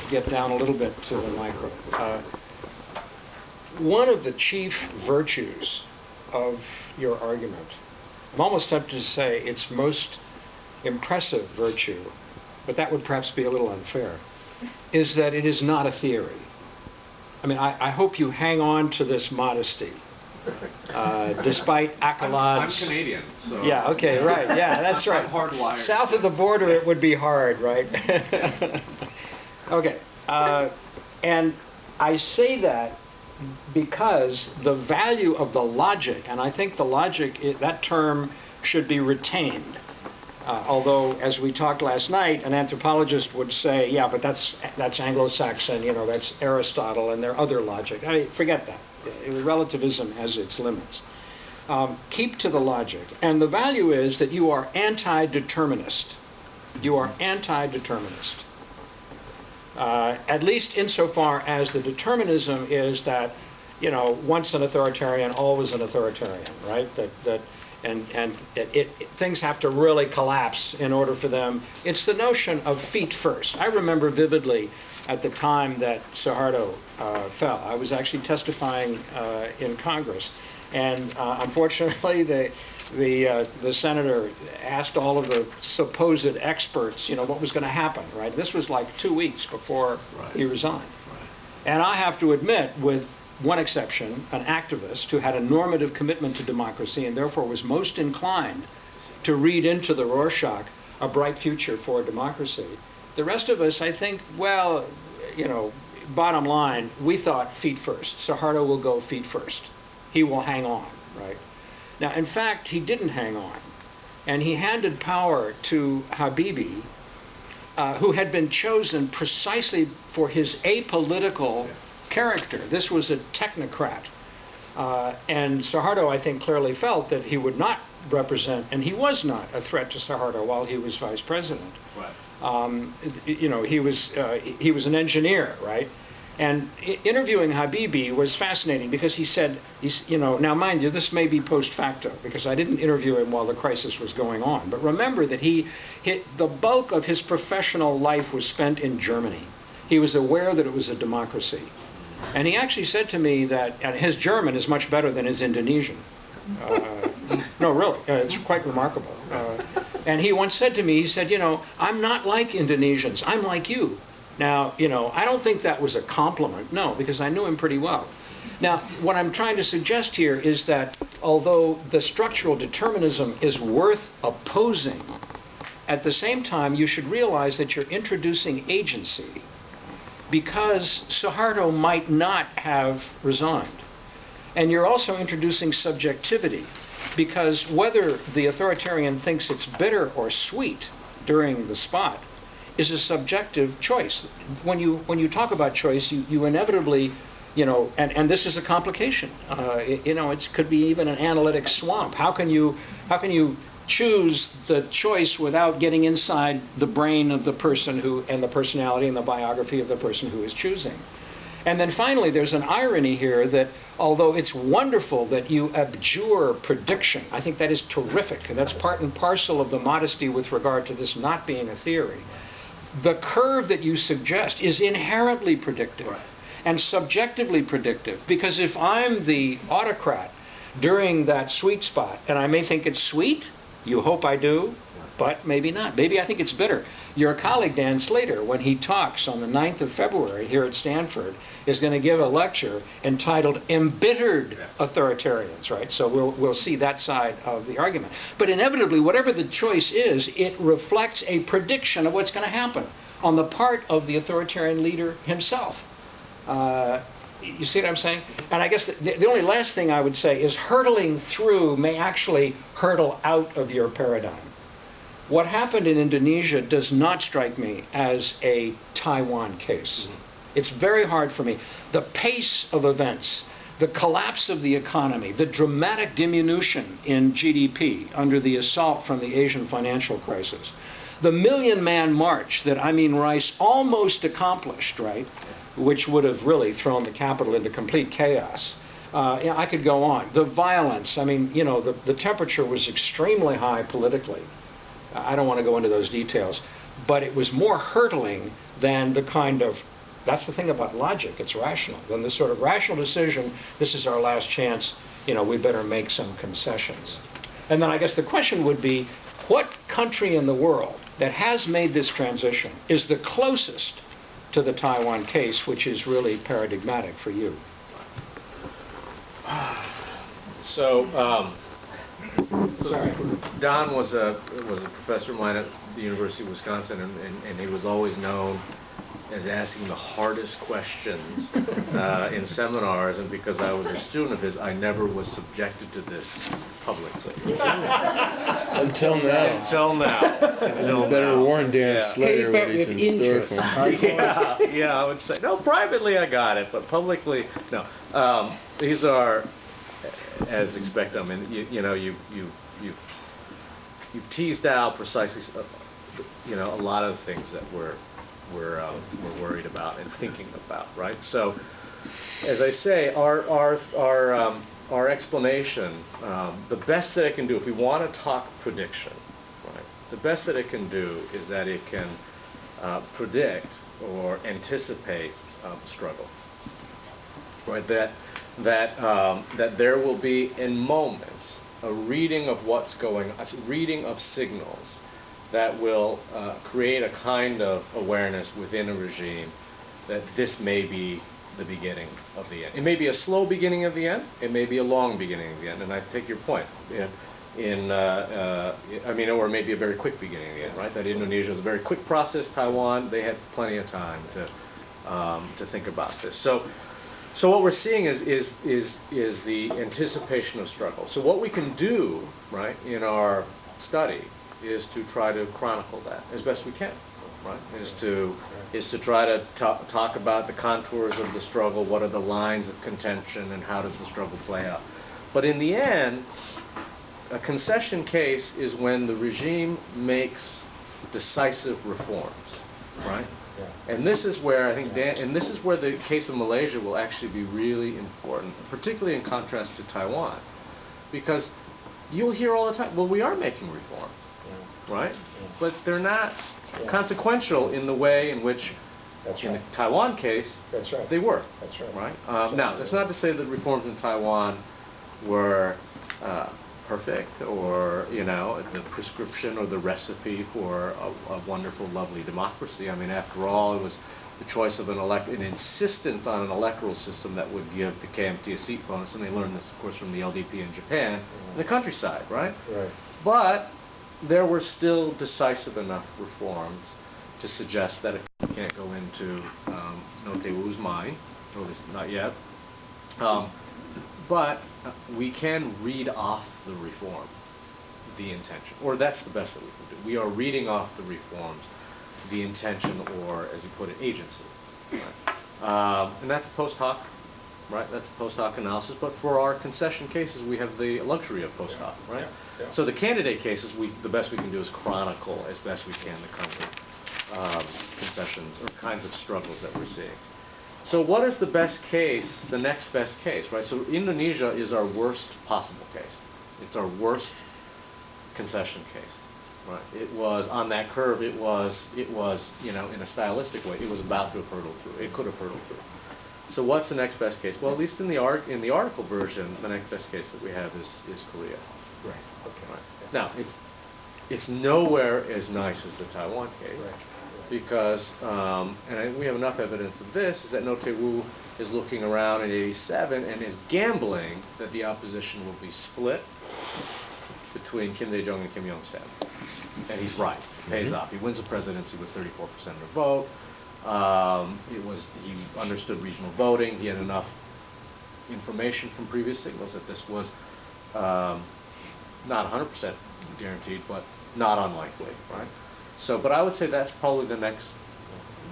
get down a little bit to the micro. One of the chief virtues of your argument, I'm almost tempted to say its most impressive virtue, but that would perhaps be a little unfair, is that it is not a theory. I mean, I hope you hang on to this modesty, despite accolades. I'm Canadian, so... Yeah, okay, right, yeah, that's right. I'm hardwired. South of the border, it would be hard, right? Okay, and I say that because the value of the logic, and I think the logic, that term should be retained. Although, as we talked last night, an anthropologist would say, yeah, but that's Anglo-Saxon, you know, that's Aristotle, and there are other logic. Forget that. Relativism has its limits. Keep to the logic. And the value is that you are anti-determinist. You are anti-determinist. At least insofar as the determinism is that, you know, once an authoritarian, always an authoritarian, right? Things have to really collapse in order for them. It's the notion of feet first. I remember vividly at the time that Suharto fell. I was actually testifying in Congress, and unfortunately the senator asked all of the supposed experts, you know, what was going to happen, right? This was like 2 weeks before he resigned. Right. And I have to admit, with one exception, an activist who had a normative commitment to democracy and therefore was most inclined to read into the Rorschach a bright future for democracy. The rest of us, I think, well, you know, bottom line, we thought feet first. Suharto will go feet first. He will hang on, right? Now, in fact, he didn't hang on. And he handed power to Habibi, who had been chosen precisely for his apolitical character. This was a technocrat. And Suharto, I think, clearly felt that he would not represent, and he was not a threat to Suharto while he was vice president. Right. You know, he was an engineer, right? And interviewing Habibi was fascinating because he said, you know, now mind you, this may be post facto because I didn't interview him while the crisis was going on. But remember that the bulk of his professional life was spent in Germany. He was aware that it was a democracy. And he actually said to me that his German is much better than his Indonesian. No, really, it's quite remarkable. And he once said to me, he said, you know, I'm not like Indonesians, I'm like you. Now, you know, I don't think that was a compliment, no, because I knew him pretty well. Now, what I'm trying to suggest here is that although the structural determinism is worth opposing, at the same time you should realize that you're introducing agency because Suharto might not have resigned. And you're also introducing subjectivity because whether the authoritarian thinks it's bitter or sweet during the spot is a subjective choice. When you talk about choice, you inevitably, you know, and this is a complication. You know, it could be even an analytic swamp. How can you choose the choice without getting inside the brain of the person and the personality and the biography of the person who is choosing? And then finally, there's an irony here that although it's wonderful that you abjure prediction, I think that is terrific, and that's part and parcel of the modesty with regard to this not being a theory. The curve that you suggest is inherently predictive and subjectively predictive, because if I'm the autocrat during that sweet spot, and I may think it's sweet, you hope I do, but maybe not. Maybe I think it's bitter. Your colleague Dan Slater, when he talks on the 9th of February here at Stanford, is going to give a lecture entitled Embittered Authoritarians, right? So we'll see that side of the argument. But inevitably, whatever the choice is, it reflects a prediction of what's going to happen on the part of the authoritarian leader himself. You see what I'm saying? And I guess the only last thing I would say is hurtling through may actually hurtle out of your paradigm. What happened in Indonesia does not strike me as a Taiwan case. It's very hard for me. The pace of events, the collapse of the economy, the dramatic diminution in GDP under the assault from the Asian financial crisis, the million-man march that Amin Rice almost accomplished, right, which would have really thrown the capital into complete chaos. I could go on. The violence, I mean, you know, the temperature was extremely high politically. I don't want to go into those details, but it was more hurtling than the kind of That's the thing about logic. It's rational. Then this sort of rational decision, this is our last chance, we better make some concessions. And then I guess the question would be, what country in the world that has made this transition is the closest to the Taiwan case, which is really paradigmatic for you? So Don was a professor of mine at the University of Wisconsin, and he was always known as asking the hardest questions in seminars, and because I was a student of his, I never was subjected to this publicly. Until now. Until now. You better warn Dan Slater what he's in store for. Yeah, I would say, no, privately I got it, but publicly, no. These are, as expected, I mean, you've teased out precisely, a lot of things that we're worried about and thinking about, right? So, as I say, our explanation, the best that it can do, if we want to talk prediction, right, the best that it can do is that it can predict or anticipate struggle, right? That there will be in moments a reading of what's going on, a reading of signals that will create a kind of awareness within a regime that this may be the beginning of the end. It may be a slow beginning of the end. It may be a long beginning of the end. And I take your point. Or it may be a very quick beginning of the end, right? That Indonesia is a very quick process. Taiwan, they had plenty of time to think about this. So what we're seeing is the anticipation of struggle. So what we can do, right, in our study is to try to chronicle that as best we can, right? Is to try to talk about the contours of the struggle, what are the lines of contention, and how does the struggle play out. But in the end, a concession case is when the regime makes decisive reforms, right? Yeah. And this is where I think this is where the case of Malaysia will actually be really important, particularly in contrast to Taiwan, because you'll hear all the time, well, we are making reforms. Right? Yeah. But they're not consequential in the way in which, in the Taiwan case, they were. That's right. Right? Now, that's not to say that reforms in Taiwan were perfect, or the prescription or the recipe for a wonderful, lovely democracy. I mean, after all, it was the choice of an insistence on an electoral system that would give the KMT a seat bonus, and they learned this, of course, from the LDP in Japan, in the countryside, right? Right. But there were still decisive enough reforms to suggest that you can't go into No Te Wu's mind, or at least not yet, but we can read off the reform, the intention, or that's the best that we can do. We are reading off the reforms, the intention, or as you put it, agency. Right? And that's post hoc. Right, that's post hoc analysis. But for our concession cases, we have the luxury of post hoc. Right. Yeah. Yeah. So the candidate cases, the best we can do is chronicle as best we can the kinds of concessions or kinds of struggles that we're seeing. So what is the best case? The next best case, right? So Indonesia is our worst possible case. It's our worst concession case. Right. It was on that curve. It was in a stylistic way, it was about to have hurtled through. It could have hurtled through. So what's the next best case? Well, at least in the article version, the next best case that we have is Korea. Right. Okay. Right. Now it's nowhere as nice as the Taiwan case, right. Because we have enough evidence of this, is that No Te Wu is looking around in '87 and is gambling that the opposition will be split between Kim Dae-jung and Kim Yong-sam, and he's right. It pays off. He wins the presidency with 34% of the vote. He understood regional voting. He had enough information from previous signals that this was not 100% guaranteed, but not unlikely, right? So, but I would say that's probably the next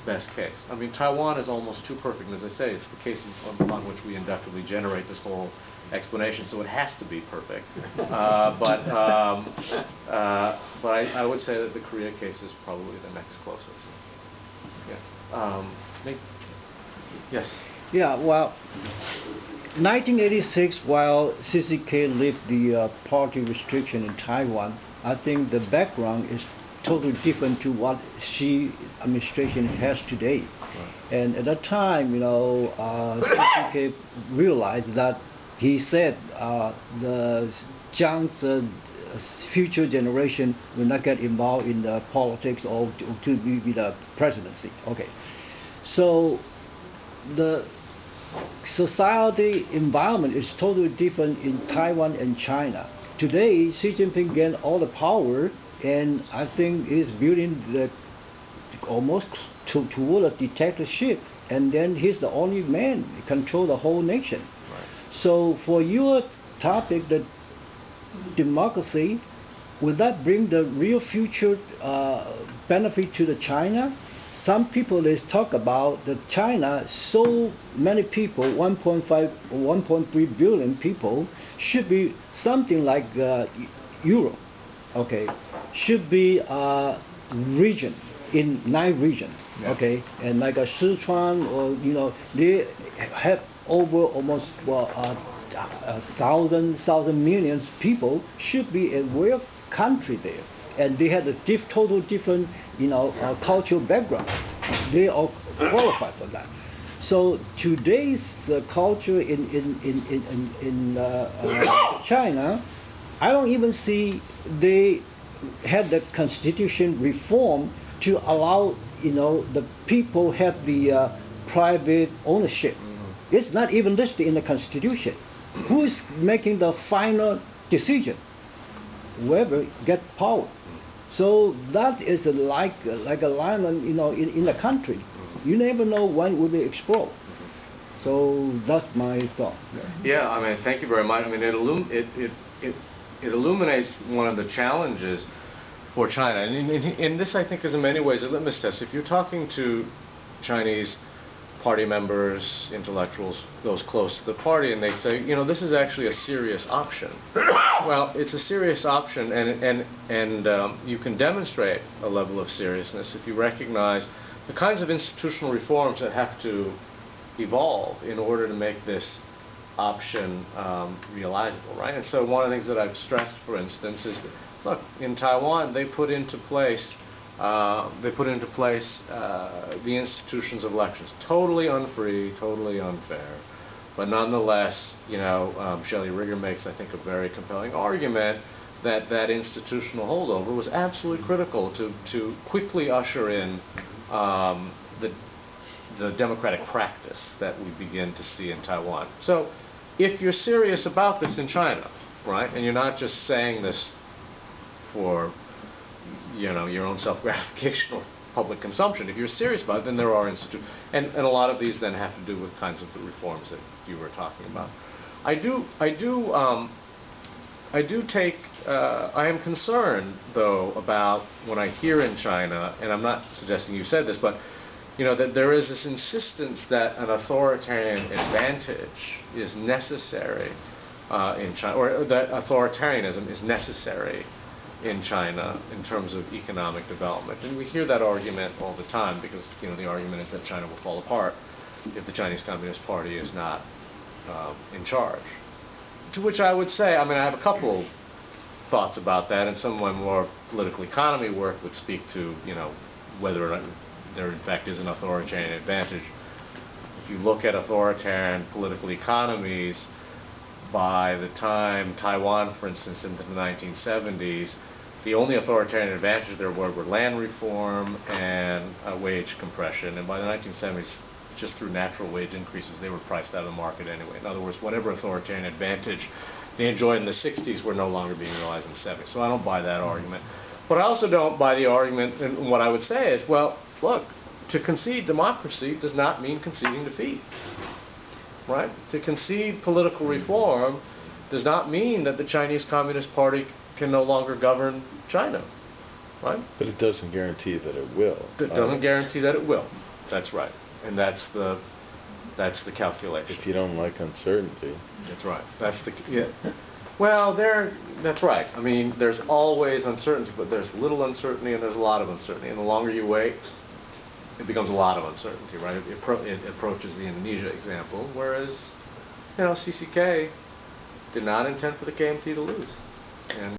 best case. I mean, Taiwan is almost too perfect, and as I say, it's the case upon which we inductively generate this whole explanation, so it has to be perfect. But I would say that the Korea case is probably the next closest. Yeah. Yes. Yeah. Well, 1986, while CCK lifted the party restriction in Taiwan, I think the background is totally different to what Xi administration has today. Right. And at that time, CCK realized that he said the Chiang's future generation will not get involved in the politics or to be the presidency. Okay, so the society environment is totally different in Taiwan and China. Today, Xi Jinping gained all the power, and I think is building almost toward a dictatorship. And then he's the only man who control the whole nation. Right. So for your topic, the democracy, will that bring the real future benefit to the China? Some people they talk about that China, so many people, 1.3 billion people, should be something like Europe, okay, should be a region in 9 regions, okay, and like a Sichuan or they have over almost 1,000 million people should be a real country there, and they had a total different cultural background. They all qualify for that. So today's culture in China, I don't even see they had the constitution reform to allow the people have the private ownership. Mm-hmm. It's not even listed in the constitution. Who is making the final decision? Whoever get power. So that is like a lion, in the country. You never know when it will explode. So that's my thought. Yeah, I mean, thank you very much. I mean, it illuminates one of the challenges for China, and this I think is in many ways a litmus test. If you're talking to Chinese party members, intellectuals, those close to the party, and they say, this is actually a serious option. Well, it's a serious option, and you can demonstrate a level of seriousness if you recognize the kinds of institutional reforms that have to evolve in order to make this option realizable, right? And so one of the things that I've stressed, for instance, is, look, in Taiwan, they put into place the institutions of elections, totally unfree, totally unfair, but nonetheless, Shelley Rigger makes, I think, a very compelling argument that institutional holdover was absolutely critical to quickly usher in the democratic practice that we begin to see in Taiwan. So, if you're serious about this in China, right, and you're not just saying this for your own self-gratification or public consumption. If you're serious about it, then there are institutions, and a lot of these then have to do with kinds of the reforms that you were talking about. I am concerned, though, about when I hear in China, and I'm not suggesting you said this, but that there is this insistence that an authoritarian advantage is necessary in China, or that authoritarianism is necessary in China in terms of economic development. And we hear that argument all the time because the argument is that China will fall apart if the Chinese Communist Party is not in charge. To which I would say, I have a couple thoughts about that, and some of my more political economy work would speak to whether or not there in fact is an authoritarian advantage. If you look at authoritarian political economies, by the time Taiwan, for instance, into the 1970s, the only authoritarian advantage there were land reform and wage compression. And by the 1970s, just through natural wage increases, they were priced out of the market anyway. In other words, whatever authoritarian advantage they enjoyed in the 60s were no longer being realized in the 70s. So I don't buy that argument. But I also don't buy the argument, and what I would say is, well, look, to concede democracy does not mean conceding defeat. Right? To concede political reform does not mean that the Chinese Communist Party can no longer govern China. Right? But it doesn't guarantee that it will. It doesn't guarantee that it will. That's right. And that's the calculation. If you don't like uncertainty. That's right. Well, that's right. There's always uncertainty, but there's little uncertainty and there's a lot of uncertainty. And the longer you wait, it becomes a lot of uncertainty, right? It approaches the Indonesia example, whereas, CCK did not intend for the KMT to lose. And